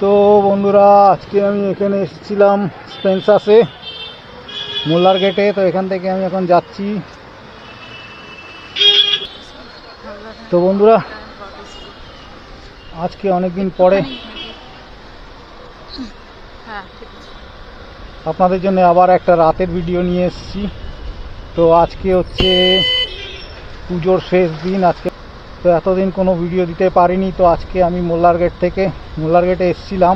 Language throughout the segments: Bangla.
তো বন্ধুরা, আজকে আমি এখানে এসেছিলাম স্পেন্সার্সে, মোল্লার গেটে। তো এখান থেকে আমি এখন যাচ্ছি। তো বন্ধুরা, আজকে অনেকদিন পরে আপনাদের জন্য আবার একটা রাতের ভিডিও নিয়ে এসেছি। তো আজকে হচ্ছে পুজোর শেষ দিন আজকে। তো এতদিন কোনো ভিডিও দিতে পারিনি। তো আজকে আমি মোল্লার গেটে এসেছিলাম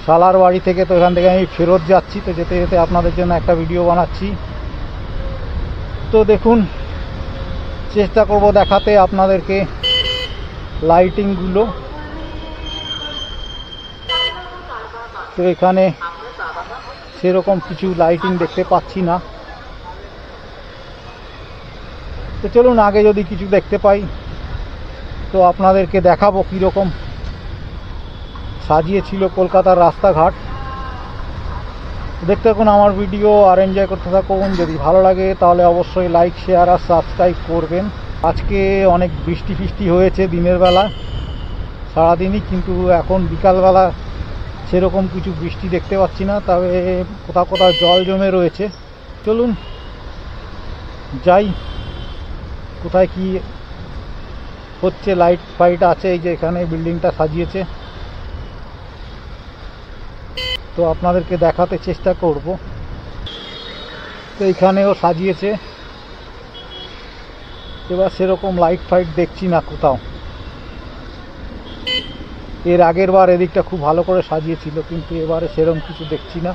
শালার বাড়ি থেকে। তো এখান থেকে আমি ফেরত যাচ্ছি। তো যেতে যেতে আপনাদের জন্য একটা ভিডিও বানাচ্ছি। তো দেখুন, চেষ্টা করব দেখাতে আপনাদেরকে লাইটিংগুলো। তো এখানে সেরকম কিছু লাইটিং দেখতে পাচ্ছি না। তো চলুন, আগে যদি কিছু দেখতে পাই তো আপনাদেরকে দেখাবো কীরকম সাজিয়েছিল কলকাতার রাস্তাঘাট। দেখতে থাকুন আমার ভিডিও আর এনজয় করতে থাকুন। যদি ভালো লাগে তাহলে অবশ্যই লাইক, শেয়ার আর সাবস্ক্রাইব করবেন। আজকে অনেক বৃষ্টি হয়েছে দিনের বেলা সারাদিনই, কিন্তু এখন বিকালবেলা সেরকম কিছু বৃষ্টি দেখতে পাচ্ছি না। তবে কোথাও কোথাও জল জমে রয়েছে। চলুন যাই, কোথায় কি হচ্ছে। লাইট ফাইট আছে, এই যে এখানে বিল্ডিংটা সাজিয়েছে। তো আপনাদেরকে দেখাতে চেষ্টা করব। তো এইখানেও সাজিয়েছে। এবার সেরকম লাইট ফাইট দেখছি না কোথাও। এর আগের বার এদিকটা খুব ভালো করে সাজিয়েছিল, কিন্তু এবারে সেরকম কিছু দেখছি না।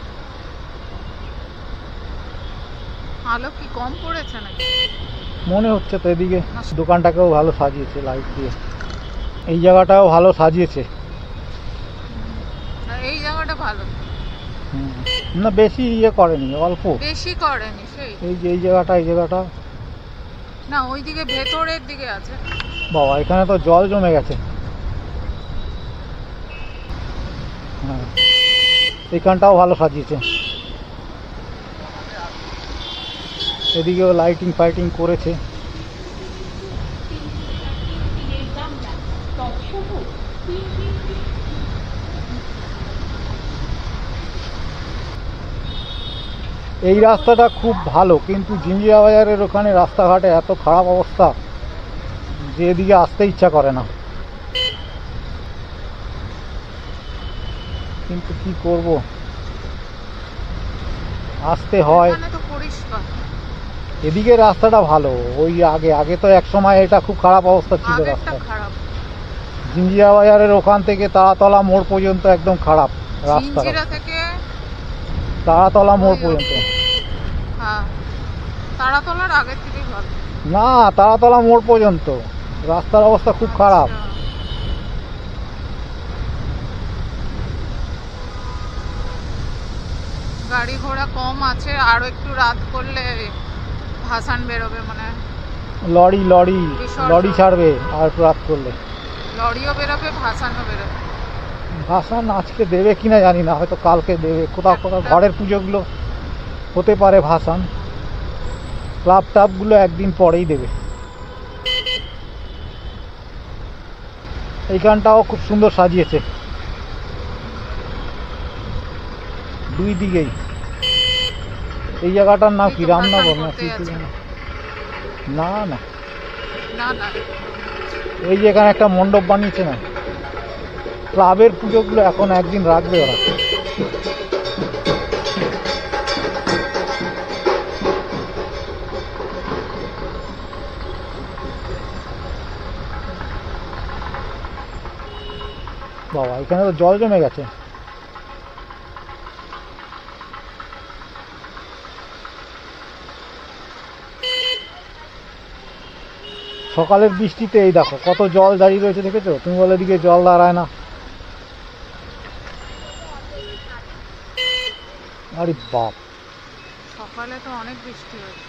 আলো কি কম পড়েছে নাকি মনে হচ্ছে। তো এদিকে দোকানটাকেও ভালো সাজিয়েছে লাইট দিয়ে। এই জায়গাটাও ভালো সাজিয়েছে। এই জায়গাটা ভালো না, বেশি ইয়ে করেনি, অল্প বেশি করেনি। এই যে এই জায়গাটা না, ওইদিকে ভেতরের দিকে আছে। বাবা, এখানে তো জল জমে গেছে। হ্যাঁ, এইখানটাও ভালো সাজিয়েছে। এদিকেও লাইটিং ফাইটিং করেছে। এই রাস্তাটা খুব ভালো, কিন্তু জিঞ্জিরা বাজারের ওখানে রাস্তাঘাটে এত খারাপ অবস্থা যে এদিকে আসতে ইচ্ছা করে না। কিন্তু কি করব, আসতে হয়। এদিকে রাস্তাটা ভালো। ওই আগে তো এক সময় এটা খুব খারাপ অবস্থা ছিল রাস্তা। জিঞ্জিরা বাজারের ওখান থেকে তারাতলা মোড় পর্যন্ত একদম খারাপ রাস্তা। তারাতলা মোড় পর্যন্ত তারাতলার আগে থেকে ভালো না, তারাতলা মোড় পর্যন্ত রাস্তার অবস্থা খুব খারাপ। গাড়ি ঘোড়া কম আছে। আরো একটু রাত করলে ভাসান বেরোবে, মানে লরি ছাড়বে আর রাত করলে। লরিও বেরোবে, ভাসানও বেরোবে। ভাসান আজকে দেবে কিনা জানি না, হয়তো কালকে দেবে। কোথাও ঘরের পুজোগুলো হতে পারে ভাসান। ক্লাব টাবগুলো একদিন পরেই দেবে। এইখানটাও খুব সুন্দর সাজিয়েছে দুই দিকেই। এই জায়গাটার নাম কি, রামনগর না কি? না না, এই যে এখানে একটা মণ্ডপ বানিয়েছে না, ক্লাবের পুজোগুলো এখন একদিন রাখবে ওরা। বাবা, এখানে তো জল জমে গেছে। সকালের বৃষ্টিতে এই দেখো কত জল দাঁড়িয়ে রয়েছে, দেখেছো? তুমি বলে এদিকে জল দাঁড়ায় না। আরে বাপ, সকালে তো অনেক বৃষ্টি হয়েছে,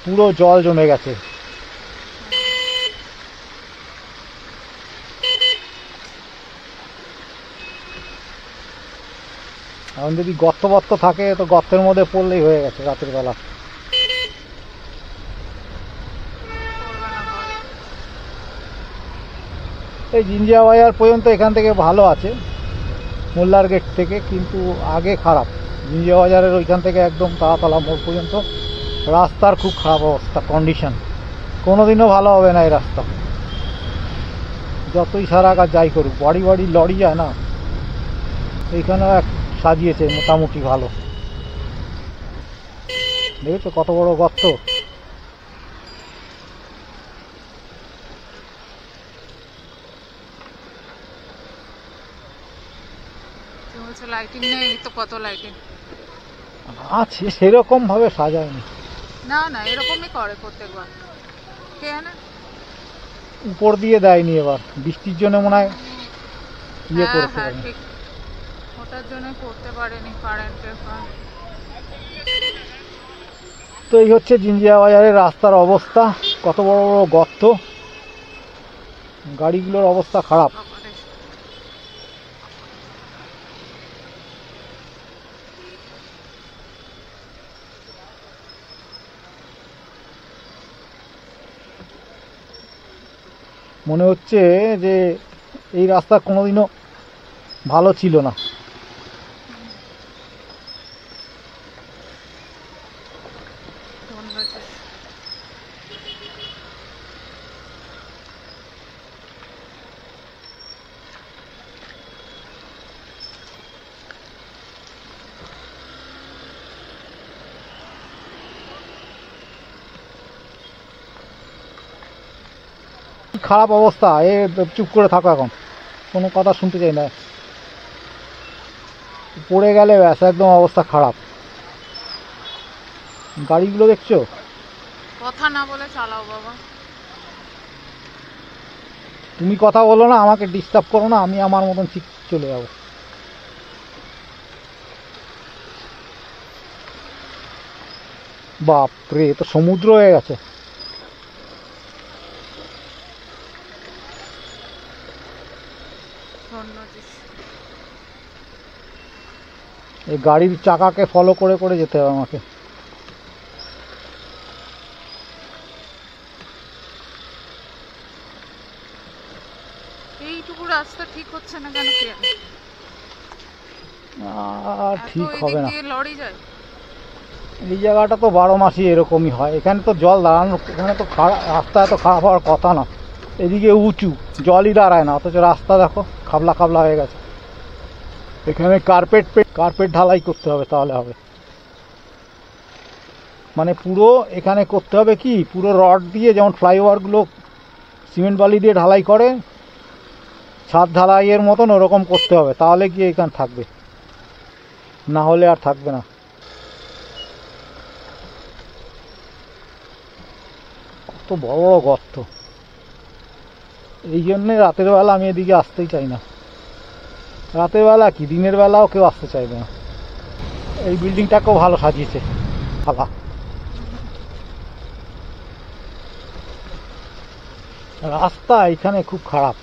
পুরো জল জমে গেছে। এখন যদি গর্ত থাকে তো গর্তের মধ্যে পড়লেই হয়ে গেছে রাতের বেলা। এই জিঞ্জিয়া বাজার পর্যন্ত এখান থেকে ভালো আছে, মোল্লার গেট থেকে, কিন্তু আগে খারাপ। জিঞ্জিয়া বাজারের ওইখান থেকে একদম তারাতলা মোড় পর্যন্ত রাস্তার খুব খারাপ অবস্থা, কন্ডিশন। কোনোদিনও ভালো হবে না এই রাস্তা, যতই সারা কাজ যাই করুক। বাড়ি বাড়ি লরি যায় না, এইখানেও এক সাজিয়েছে মোটামুটি ভালো। দেখেছো কত বড় গর্ত। লাইটিং নেই তো, কত লাইটিং আছে, সেরকম ভাবে সাজায়নি। না না, এরকমই করে প্রত্যেকবার। কে জানে, উপর দিয়ে দেয়নি এবার, বৃষ্টির জন্য মনে হয় ইয়ে হ্যাঁ করতে হ্যাঁ পারেনি। ঠিক, ওটার জন্য করতে পারেনি কারেন্টের কাজ। তো এই হচ্ছে জিঞ্জিয়া বাজারের রাস্তার অবস্থা, কত বড় বড় গর্ত, গাড়িগুলোর অবস্থা খারাপ। বাবারে। মনে হচ্ছে যে এই রাস্তা কোনোদিনও ভালো ছিল না। ধন্যবাদ। কি খারাপ অবস্থা, এ চুপ করে থাকো, এখন কোনো কথা শুনতে চাই না। পড়ে গেলে ব্যাস একদম অবস্থা খারাপ। গাড়িগুলো দেখছো, কথা না বলে চালাও বাবা। তুমি কথা বলো না, আমাকে ডিস্টার্ব করো না, আমি আমার মতন ঠিক চলে যাবো। বাপরে, এ তো সমুদ্র হয়ে গেছে। ধন্যবাদ। এই গাড়ির চাকাকে ফলো করে করে যেতে হবে আমাকে। এইটুকু রাস্তা ঠিক হচ্ছে না কেন, কে জানে? আর ঠিক হবে না। লরি যায়। এই জায়গাটা তো 12 মাসই এরকমই হয়, এখানে তো জল দাঁড়ানো, এখানে তো রাস্তা এত খারাপ হওয়ার কথা না। এদিকে উঁচু, জলই দাঁড়ায় না, অথচ রাস্তা দেখো খাবলা খাবলা হয়ে গেছে। এখানে কার্পেট ঢালাই করতে হবে, তাহলে হবে। মানে পুরো এখানে করতে হবে কি, পুরো রড দিয়ে, যেমন ফ্লাইওভারগুলো সিমেন্ট বালি দিয়ে ঢালাই করে, ছাদ ঢালাইয়ের মতন ওরকম করতে হবে, তাহলে কি এখানে থাকবে, না হলে আর থাকবে না। কত বড় বড় গর্ত, এই জন্যে রাতের বেলা আমি এদিকে আসতেই চাই না। রাতের বেলা কি, দিনের বেলাও কেউ আসতে চাইবে না। এই বিল্ডিংটাকেও ভালো সাজিয়েছে, ভালো। রাস্তা এখানে খুব খারাপ।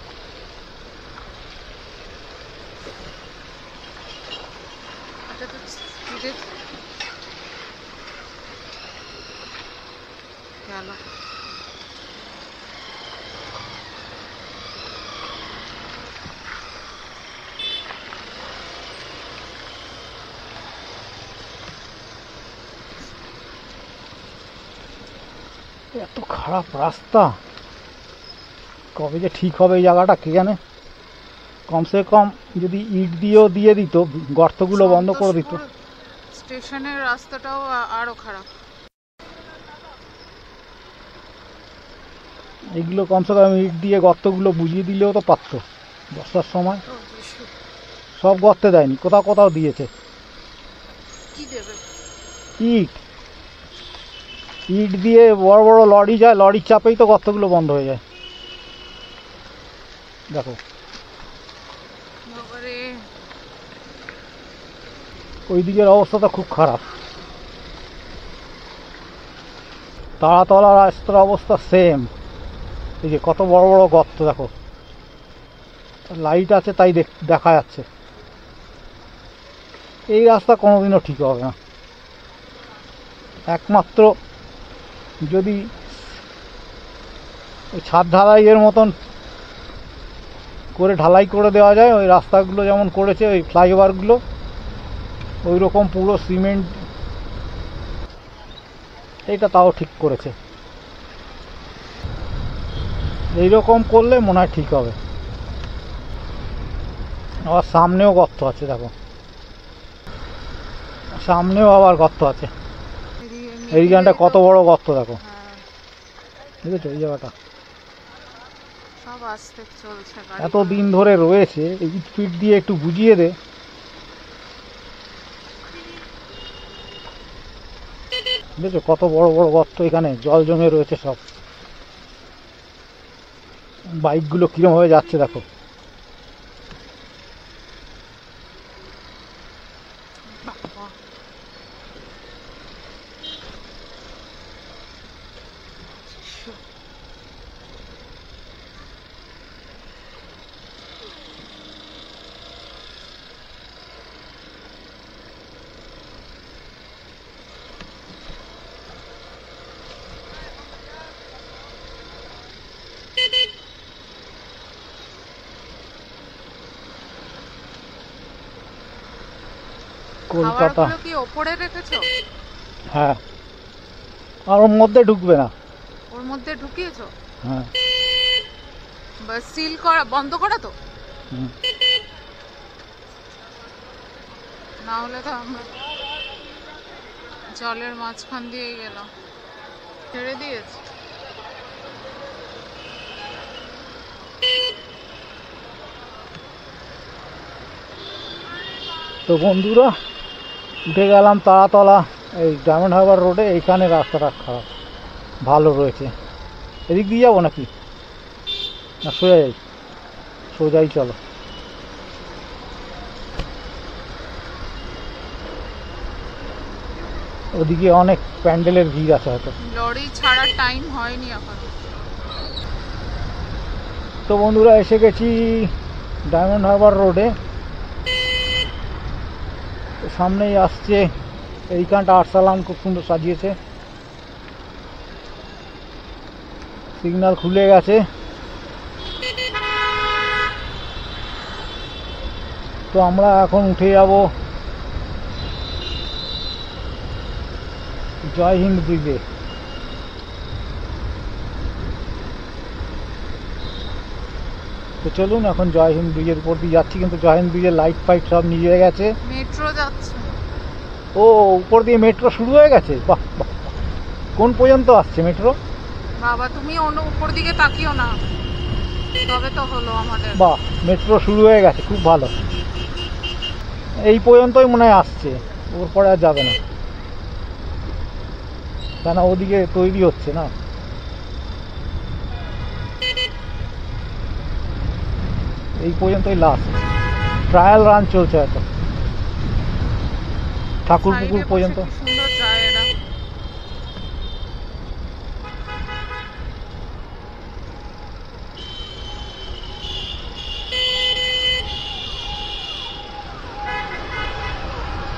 এত খারাপ রাস্তা, কবে যে ঠিক হবে এই জায়গাটা কে জানে। কমসে কম যদি ইট দিয়েও দিয়ে দিত, গর্তগুলো বন্ধ করে দিত। স্টেশনের রাস্তাটাও আরো খারাপ। এগুলো কমসে কম ইট দিয়ে গর্তগুলো বুঝিয়ে দিলেও তো পারত বর্ষার সময়। সব গর্তে দেয়নি, কোথাও কোথাও দিয়েছে। কি দেবে? ইট দিয়ে বড় বড় লরি যায়, লরির চাপেই তো গর্তগুলো বন্ধ হয়ে যায়। দেখো ওই দিকের অবস্থা তো খুব খারাপ। তারাতলা রাস্তার অবস্থা সেম। এই যে কত বড় বড় গর্ত দেখো, লাইট আছে তাই দেখা যাচ্ছে। এই রাস্তা কোনোদিনও ঠিক হবে না, একমাত্র যদি ছাদ ঢালাইয়ের মতন করে ঢালাই করে দেওয়া যায়, ওই রাস্তাগুলো যেমন করেছে ওই ফ্লাইওভারগুলো ওই রকম পুরো সিমেন্ট, এইটা তাও ঠিক করেছে। এইরকম করলে মনে হয় ঠিক হবে। আবার সামনেও গর্ত আছে, দেখো সামনেও আবার গর্ত আছে। এই গানটা কত বড় গর্ত দেখো, বুঝেছো এই জায়গাটা সব আস্তে চলছে, এত দিন ধরে রয়েছে। ইট ফিট দিয়ে একটু বুঝিয়ে দে। বুঝেছো কত বড় বড় গর্ত, এখানে জল জমে রয়েছে সব। বাইকগুলো কিরম ভাবে যাচ্ছে দেখো। কলকাতা খাবারগুলো কি ওপরে রেখেছো? হ্যাঁ, আর ওর মধ্যে ঢুকবে না। ওর মধ্যে ঢুকিয়েছো? হ্যাঁ, বাস সিল করা, বন্ধ করা তো? হুম। না হলে তো আমরা জলের মাঝখান দিয়ে গেলাম। ছেড়ে দিয়েছে। তো বন্ধুরা, উঠে গেলাম তারাতলা এই ডায়মন্ড হারবার রোডে। এইখানে রাস্তাটা খারাপ, ভালো রয়েছে। এদিক দিয়ে যাবো নাকি না সোজা যাই? সোজাই চলো। ওদিকে অনেক প্যান্ডেলের ভিড় আছে হয়তো। লরি ছাড়ার টাইম হয়নি এখন। তো বন্ধুরা, এসে গেছি ডায়মন্ড হারবার রোডে। সামনেই আসছে এইখানটা আরসালান খুব সুন্দর সাজিয়েছে। সিগন্যাল খুলে গেছে। তো আমরা এখন উঠে যাব জয় হিন্দ ব্রিজে। তো চলুন, এখন জয় হিন্দ ব্রিজের উপর দিয়ে যাচ্ছি, কিন্তু জয় হিন্দ ব্রিজের লাইট ফাইট সব নিয়ে গেছে। মেট্রো যাচ্ছে। ও, উপর দিয়ে মেট্রো শুরু হয়ে গেছে? বাহ বাহ, কোন পর্যন্ত আসছে মেট্রো? বাবা তুমি অন্য উপর দিকে তাকিও না, তবে তো হলো আমাদের। বাহ, মেট্রো শুরু হয়ে গেছে, খুব ভালো। এই পর্যন্তই মনে হয় আসছে, ওর পরে আর যাবে না, কেন ওদিকে তৈরি হচ্ছে না। এই পর্যন্তই লাস্ট, ট্রায়াল রান চলছে হয়তো, ঠাকুরপুকুর পর্যন্ত। সুন্দর জায়গা।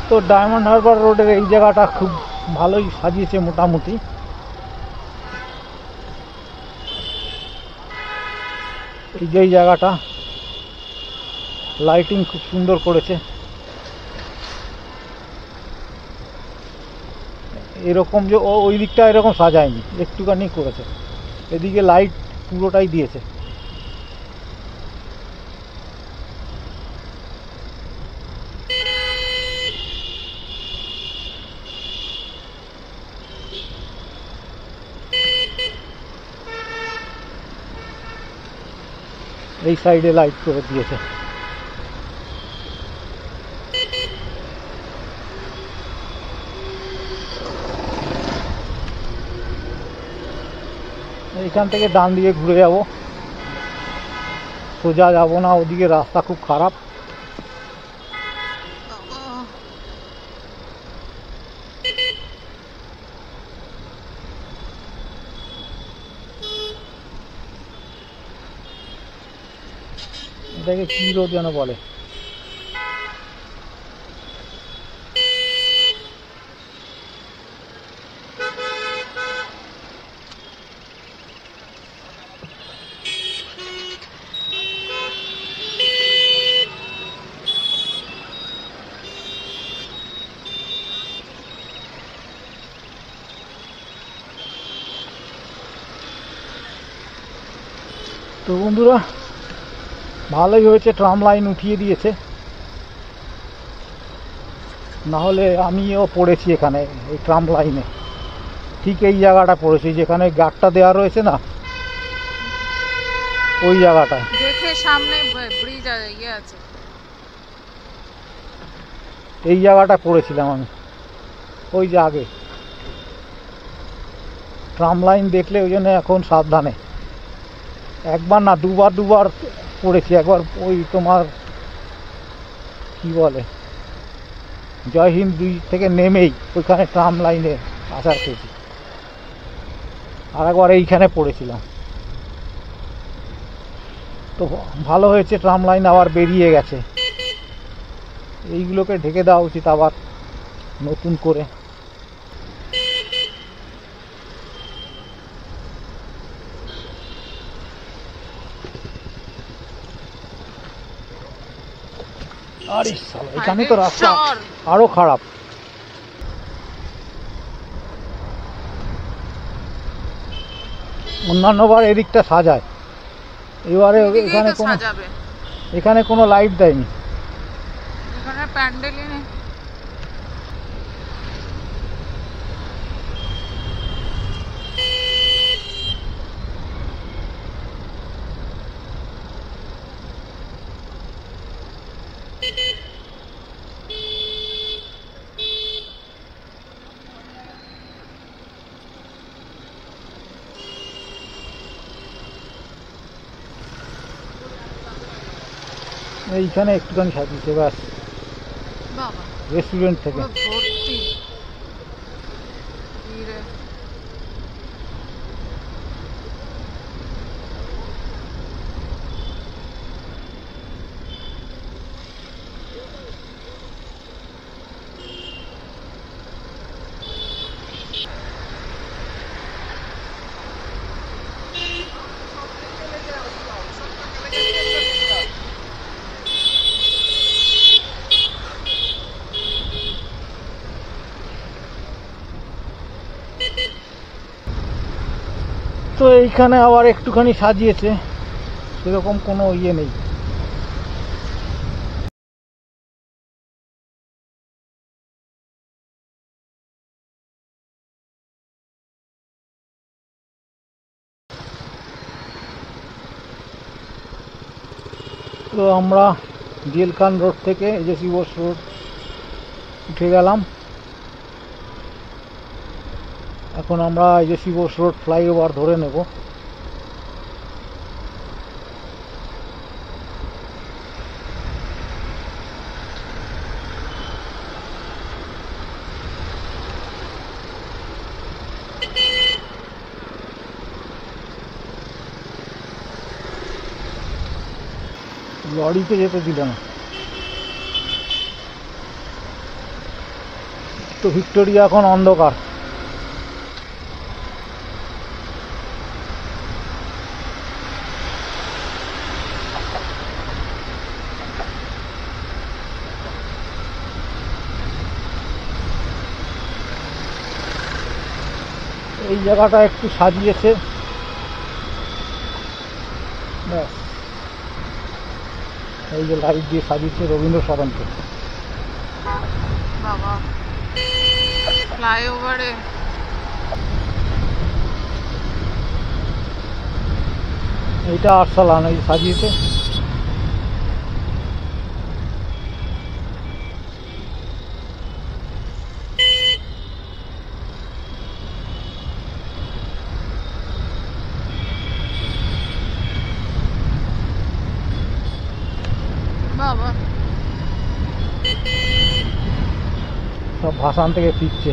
তো ডায়মন্ড হারবার রোডের এই জায়গাটা খুব ভালোই সাজিয়েছে মোটামুটি। এই যে এই জায়গাটা লাইটিং খুব সুন্দর করেছে। এরকম যে ওই দিকটা এরকম সাজায়নি, একটুখানি করেছে। এদিকে লাইট পুরোটাই দিয়েছে। এই সাইডে লাইট করে দিয়েছে। এইখান থেকে ডান দিকে ঘুরে যাব, সোজা যাব না, ওদিকে রাস্তা খুব খারাপ। এটাকে কি রোড যেন বলে? তো বন্ধুরা, ভালোই হয়েছে ট্রাম লাইন উঠিয়ে দিয়েছে, না হলে আমিও পড়েছি এখানে এই ট্রাম লাইনে। ঠিক এই জায়গাটা পড়েছি যেখানে গার্ডটা দেওয়া রয়েছে না, ওই জায়গাটায়। দেখে সামনে ব্রিজ আছে, এই জায়গাটা পড়েছিলাম আমি, ওই যে আগে ট্রাম লাইন দেখলে ওই জন্য এখন সাবধানে। একবার না দুবার পড়েছি। একবার ওই তোমার কি বলে জয় হিন্দ 2 থেকে নেমেই ওইখানে ট্রাম লাইনে আসার পেয়েছি, আর একবার এইখানে পড়েছিলাম। তো ভালো হয়েছে ট্রাম লাইন আবার বেরিয়ে গেছে, এইগুলোকে ঢেকে দেওয়া উচিত আবার নতুন করে। আরে শালা, এখানে তো রাস্তা আরো খারাপ। অন্যান্য বার এদিকটা সাজায়, এবারে এখানে কোনো লাইট দেয়নি, এখানে প্যান্ডেলই নেই। এইখানে একটুখানি সাজিয়েছে ব্যাস, রেস্টুরেন্ট থেকে। তো এইখানে আবার একটুখানি সাজিয়েছে, সেরকম কোনো ইয়ে নেই। তো আমরা জেলখান রোড থেকে এজেসি বোস রোড উঠে গেলাম। এখন আমরা এজেসি বোস রোড ফ্লাইওভার ধরে নেব। লরিতে যেতে দিল না। তো ভিক্টোরিয়া এখন অন্ধকার। এই জায়গাটা একটু সাজিয়েছে ব্যাস, এই যে লাইট দিয়ে সাজিয়েছে রবীন্দ্র সদনকে। বাবা ফ্লাইওভারে এইটা আরসালান এই সাজিয়েছে। বাবা সব ভাসান থেকে ফিরছে।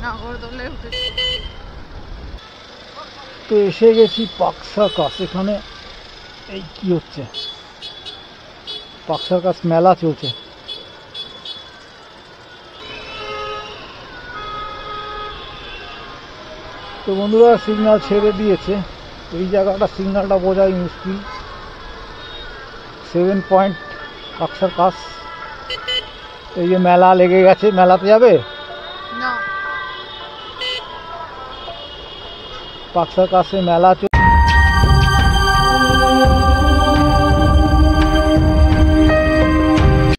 নাগরদোলায় উঠেছে। তো এসে গেছি পার্ক সার্কাস। এখানে এই কি হচ্ছে, পার্ক সার্কাস মেলা চলছে। তো বন্ধুরা সিগন্যাল ছেড়ে দিয়েছে, এই জায়গাটা সিগন্যালটা বোঝাই মুশকিল। 7 পয়েন্ট পার্ক সার্কাস। এই যে মেলা লেগে গেছে, মেলাতে যাবে? না পাকসার কাছে মেলা